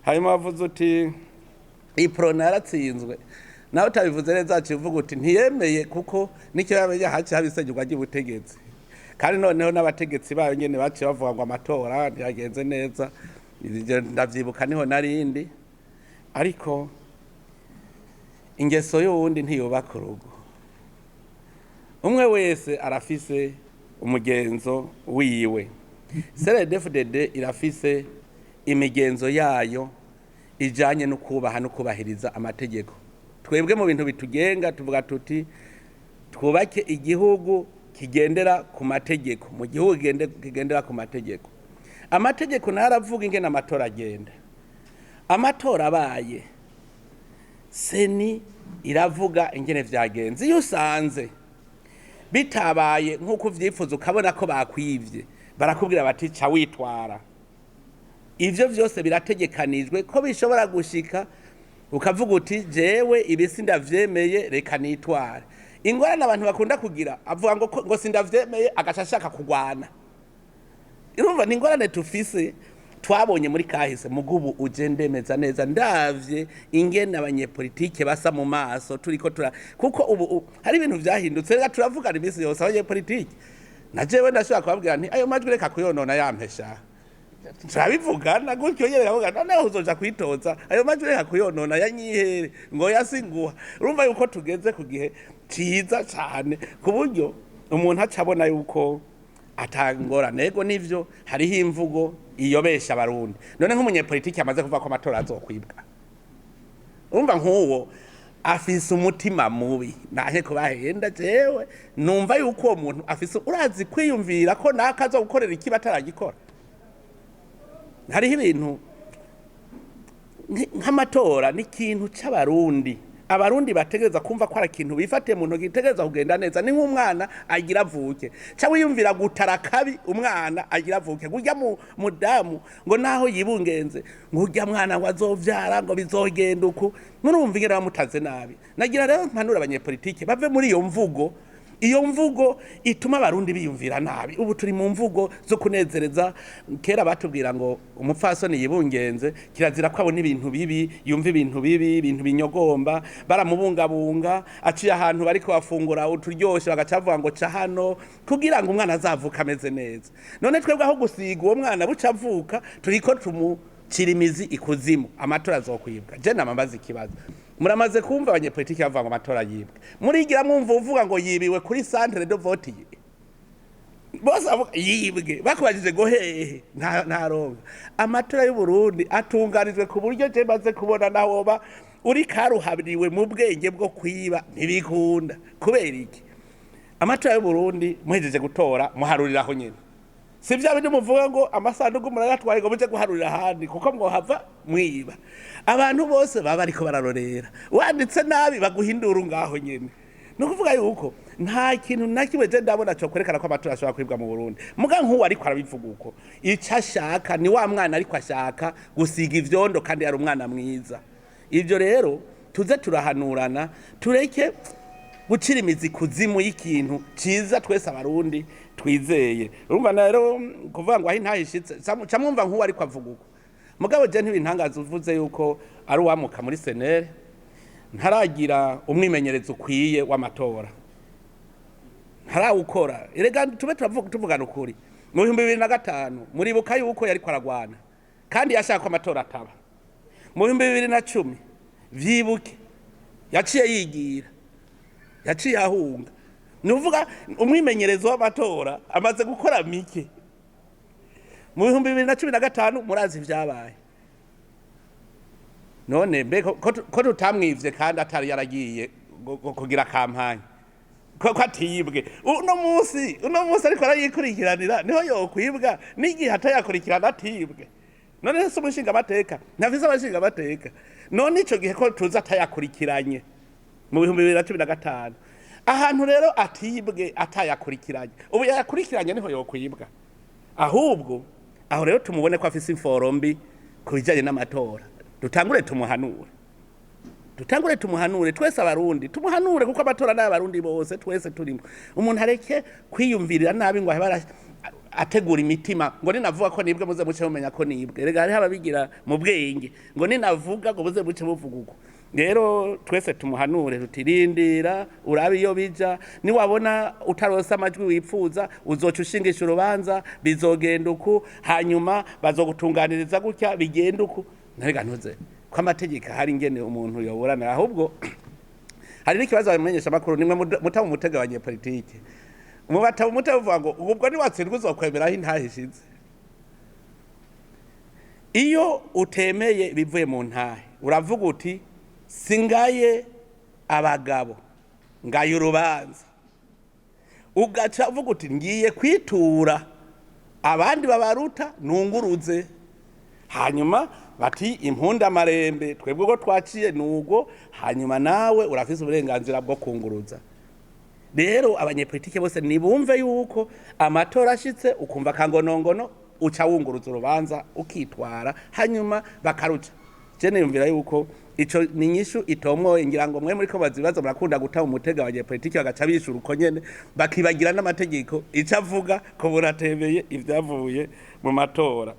hanyuma wavuze uti UPRONA yaratsinzwe nawe utabivuze neza kivuga uti ntiyemeye kuko nicyo yabenya haci habisegirwa ry'ubutegetsi kandi noneho n'abategetsi bayo nyene baciye bavuga ngo amatora yagenze neza ndavyibuka niho narindi ariko ingeso y'uwundi ntiyubaka urugo umwe wese arafise umugenzo wiwe Cndd-Fdd irafise imigenzo yayo ijanye no kubaha no kubahiriza amategeko twebwe mu bintu bitugenga tuvuga tuti twubake igihugu kigendera ku mategeko mu gihugu kigendera ku mategeko amategeko naravuga ingene amatora agenda amatora abaye seni iravuga ingene vyagenze iyo usanze bitabaye nk'uko uvyifuza ukabona ko bakwivye barakubwira bati ca witwara ivyo vyose birategekanijwe ko bishobora gushika ukavuga uti jewe ibisi ndavyemeye reka nitware ingorane abantu bakunda kugira avuga ngo sindavyemeye agashashaka kugwana irumva ni ingorane tufise twabonye muri kahise mugubu uje ndemeza neza ndavye ingene abanyepolitike basa mu maso turiko kuko ubu hari ibintu vyahindutse rega turavugana imisi yose abanyepolitike na jewe ndashobora kubabwira nti ayo majwi reka kuyonona yampesha turabivugana gutyo nyene bavuga noneho uzoja kwitoza ayo majwi reka kuyonona yanyihere ngo yasinguha urumva yuko tugeze ku gihe ciza cyane ku buryo umuntu acabona yuko atangora nego nivyo hariho imvugo iyobesha abarundi none nk'umunyepolitiki amaze kuva ko amatora azokwibwa urumva nk'uwo afise umutima mubi nahe kubahenda jewe numva yuko uwo muntu afise urazi kwiyumvira ko nakaza gukorera iki bataragikora hariho ibintu nk'amatora ni ikintu c'abarundi abarundi bategereza kumva ko ari ikintu bifatiye mu ntoki gitegereza kugenda neza ni nk'umwana agira avuke ca wiyumvira gutara kabi umwana agira avuke gurya mudamu ngo naho yibungenze ngurya mwana ngo azovyara ngo bizogenda uku murumva ingene bamutaze nabi nagira rero mpanura abanyepolitike bave muri iyo mvugo ituma abarundi biyumvira nabi ubu turi mu mvugo zo kunezereza kera batubwira ngo umupfasoni yibungenze kirazira ko abona ibintu bibi yumva ibintu bibi ibintu binyogomba baramubungabunga aciye ahantu bariko bafungura uturyoshe bagacavuga ngo ca hano kugira ngo umwana azavuka ameze neza none twebwe aho gusiga uwo mwana bucavuka turiko tumucira imizi ikuzimu amatora azokwibwa je namambaza ikibazo muramaze kumva abanyepolitiki bavuga ngo amatora yibwe murigira mwumva uvuga ngo yibiwe kuri centre de vote bose yibwe bakubajije ngo hehe nta ronga amatora y'u Burundi atunganijwe ku buryo je maze kubona nahoba uri karuhabiriwe mu bwenge bwo kwiba ntibikunda kubera iki amatora y'u Burundi muhejeje gutora muharuriraho nyene sivya bindi muvuga ngo amasanduku murayatwaye ngo muje guharurira handi kuko mwo hava mwiba abantu bose baba ariko bararorera wanditse nabi baguhindura ngaho nyene no kuvuga yuko nta kintu nakimwe je ndabona cyo kwerekana ko amatora ashobora kwibwa mu Burundi muga nk'uwo ariko arabivuga uko ico ashaka ni wa mwana ariko ashaka gusiga ivyondo kandi yari umwana mwiza ivyo rero tuze turahanurana tureke gucira imizi kuzimu y'ikintu ciza twese abarundi twizeye urumva rero kuvuga ngo aho ntahishitse camwumva nk'uwo ariko avuga uko mugabo je ntibintangaza uvuze yuko ari uwamuka muri CNL ntaragira umwimenyerezo ukwiye w'amatora ntarawukora erega tube tuvugana ukuri mu 2005 muribuka yuko yariko aragwana kandi yashaka ko amatora ataba mu 2010 vyibuke yaciye yigira yaciye ahunga nuvuga umwimenyerezo w'amatora amaze gukora mike mu 2015 murazi vyabaye none ko tutamwivye kandi atari yaragiye kugira kampanye ko atiyibwe uno munsi ariko arayikurikiranira niho yokwibwa n'igihe atayakurikirana atibwe none se umushinga amateka ntafise abashinga amateka none ico gihe ko tuza atayakurikiranye mu 2015 ahantu rero atibwe atayakurikiranye ubu yakurikiranye niho yokwibwa ahubwo aho rero tumubone ko afise inforombi kubijanye n'amatora dutangure tumuhanura dutangure tumuhanure twese abarundi tumuhanure kuko amatora n'abarundi bose twese turimo umuntu areke kwiyumvirira nabi ngo ahebara ategura imitima ngo ninavuga ko nibwe muze muce mumenya ko nibwe rega hari hababigira mu bwenge ngo ninavuga ngo muze muce muvuga uko rero twese tumuhanure rutirindira urabe iyo bija ni wabona utarosa amajwi wipfuza uzoca ushingisha urubanza bizogenda uku hanyuma bazogutunganiriza gutya bigenda uku narega ntuze ko amategeko hari ingene umuntu yoburana ahubwo hari n'ikibazo bamenyesha makuru nimwe mutamu mutega abanyepolitike umubata umutavuga ngo ubwo ni watsindwa uzokwemeraho intahishize iyo utemeye bivuye mu ntahe uravuga uti singaye abagabo ngaye urubanza ugaca uvuga uti ngiye kwitura abandi babaruta nunguruze hanyuma bati impunda marembe twebwe ko twaciye nugo hanyuma nawe urafise uburenganzira bwo kunguruza rero abanyepolitike bose nibumve yuko amatora ashitse ukumva kangonongono uca wunguruza urubanza ukitwara hanyuma bakaruca je niyumvira yuko ico ni inyishu itomwo ngira ngo mwe muri ko bazibaza murakunda guta umutega abanyepolitike bagaca bishura uko nyene bakibagira n'amategeko ico avuga ko buratemeye ivyavuye mu matora